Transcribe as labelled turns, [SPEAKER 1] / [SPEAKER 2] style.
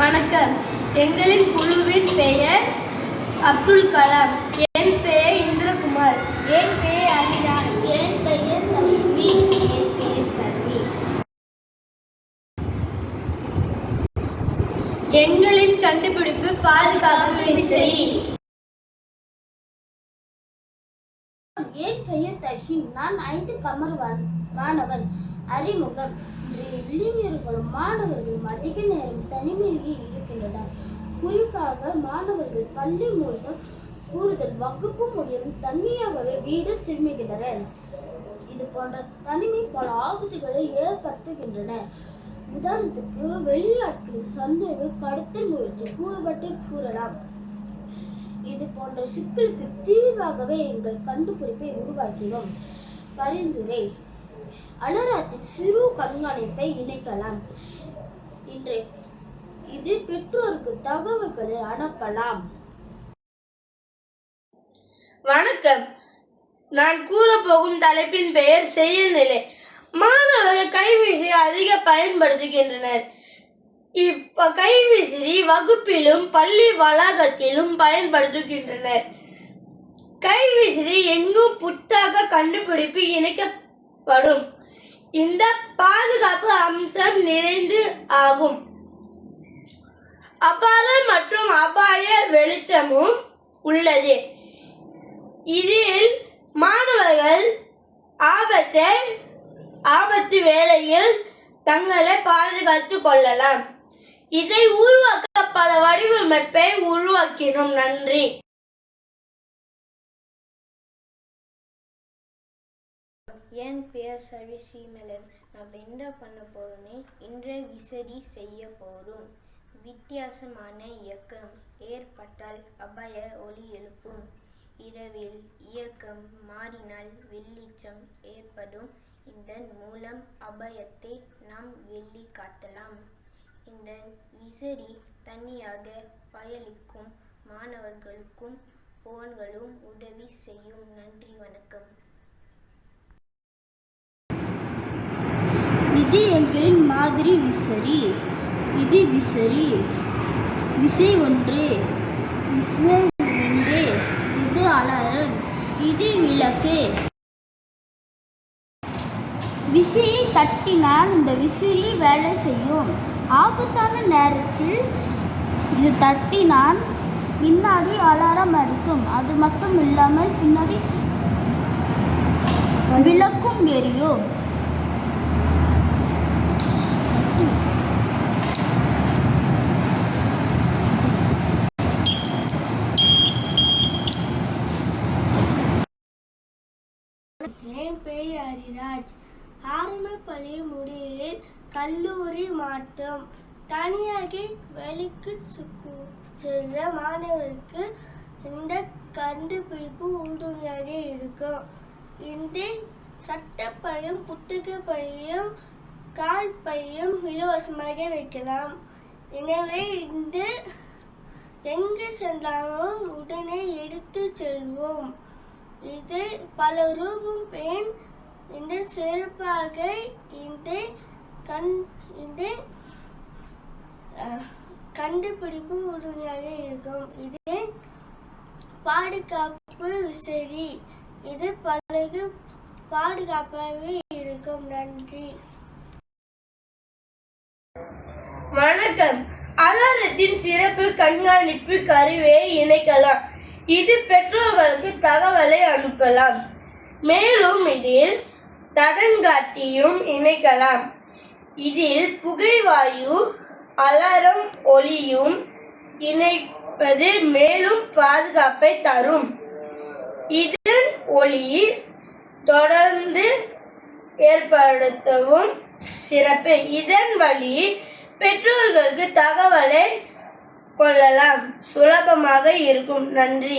[SPEAKER 1] வணக்கம். எங்களின் குழுவின் பெயர் அப்துல் கலாம். என் பெயர் இந்திரகுமார்.
[SPEAKER 2] என் பெயர் அரிராஜ். என் பெயர் தஸ்வீன். என் பெயர் சர்வேஷ்.
[SPEAKER 1] எங்களின் கண்டுபிடிப்பு பாதுகாப்பு விசிறி.
[SPEAKER 2] என் பெயர் தஷின். நான் 5 கமர் மாணவன். அறிமுகம். இன்றைய இளைஞர்களும் மாணவர்களும் அதிக நேரம் தனிமையிலேயே இருக்கின்றனர். குறிப்பாக மாணவர்கள் பள்ளி மூலம் கூறுதல் வகுப்பு மூலம் தனியாகவே வீடு திரும்புகின்றனர். இது போன்ற தனிமை பல ஆபத்துகளை ஏற்படுத்துகின்றன. உதாரணத்துக்கு வெளியாட்களின் சந்தேக கடத்தல் முயற்சி கூறலாம். இது போன்ற சிக்கலுக்கு தீர்வாகவே எங்கள் கண்டுபிடிப்பை உருவாக்கினோம். பரிந்துரை: அலாரத்தில் சிறு கண்காணிப்பை இணைக்கலாம். இது பெற்றோருக்கு தகவல்களை அனுப்பலாம்.
[SPEAKER 1] வணக்கம். நான் கூறப்போகும் தலைப்பின் பெயர் செயல்நிலை. மாணவர்கள் கைவிசிறி அதிக பயன்படுத்துகின்றனர். கைவிசிறி வகுப்பிலும் பள்ளி வளாகத்திலும் பயன்படுத்துகின்றனர். கைவிசிறி எங்கும் புத்தக கண்டுபிடிப்பு இணைக்கப்படும். இந்த பாதுகாப்பு அம்சம் நிறைந்து ஆகும். அபாரம் மற்றும் அபாய வெளிச்சமும் உள்ளது. இதில் மாணவர்கள் ஆபத்து வேளையில் தங்களை பாதுகாத்துக் கொள்ளலாம். இதை உருவாக்க பல வடிவமைப்பை உருவாக்கினோம். நன்றி.
[SPEAKER 3] என் பெயர் சர்வேஷ். நம்ம என்ன பண்ண போறோம்னு இன்றைய விசிறி செய்ய போறோம். வித்தியாசமான இயக்கம் ஏற்பட்டால் அபாய ஒலி எழுப்பும். இரவில் இயக்கம் மாறினால் வெளிச்சம் ஏற்படும். இதன் மூலம் அபாயத்தை நாம் வெளிக்காட்டலாம். இந்த விசிறி தனியாக பயணிக்கும் மாணவர்களுக்கும் போன்களும் உதவி செய்யும். நன்றி, வணக்கம்.
[SPEAKER 2] இது எங்களின் மாதிரி விசிறி. இது விசிறி. விசை 1, விசை 2. இது அலாரம். இது விளக்கு. விசையை தட்டினால் இந்த விசிறி வேலை செய்யும். ஆபத்தான நேரத்தில் இது தட்டினால் பின்னாடி அலாரம் அடிக்கும். அது மட்டும் இல்லாமல் பின்னாடி விளக்கும் எரியும்.
[SPEAKER 4] என் பெயர் அரிராஜ். ஆரம்ப பள்ளி முடிவில் கல்லூரி மாற்றம். தனியாக வேலைக்கு செல்ற மாணவருக்கு இந்த கண்டுபிடிப்பு உறுதுணையாக இருக்கும். இந்த சட்டப்பையும் புத்தக பையும் கால் பையும் இலவசமாக வைக்கலாம். எனவே இந்த எங்கு சென்றாலும் உடனே எடுத்து செல்வோம். இது பல ரூபம் பெண் இந்த சிறப்பாக இந்த கண்டுபிடிப்பு உறுதுணையாக இருக்கும். இது பாதுகாப்பு விசிறி. இது பலருக்கு பாதுகாப்பாகவே இருக்கும். நன்றி.
[SPEAKER 1] வணக்கம். அலாரத்தின் சிறப்பு கண்காணிப்பு கருவியை இணைக்கலாம். இது பெற்றோர்களுக்கு தகவலை அனுப்பலாம். மேலும் இதில் தடங்காட்டியும் இணைக்கலாம். இதில் புகைவாயு அலாரம் ஒலியும் இணைப்பது மேலும் பாதுகாப்பை தரும். இதன் ஒலி தொடர்ந்து ஏற்படுத்தவும் சிறப்பு. இதன் வழி பெற்றோர்களுக்கு தகவலை கொள்ளலாம் சுலபமாக இருக்கும். நன்றி.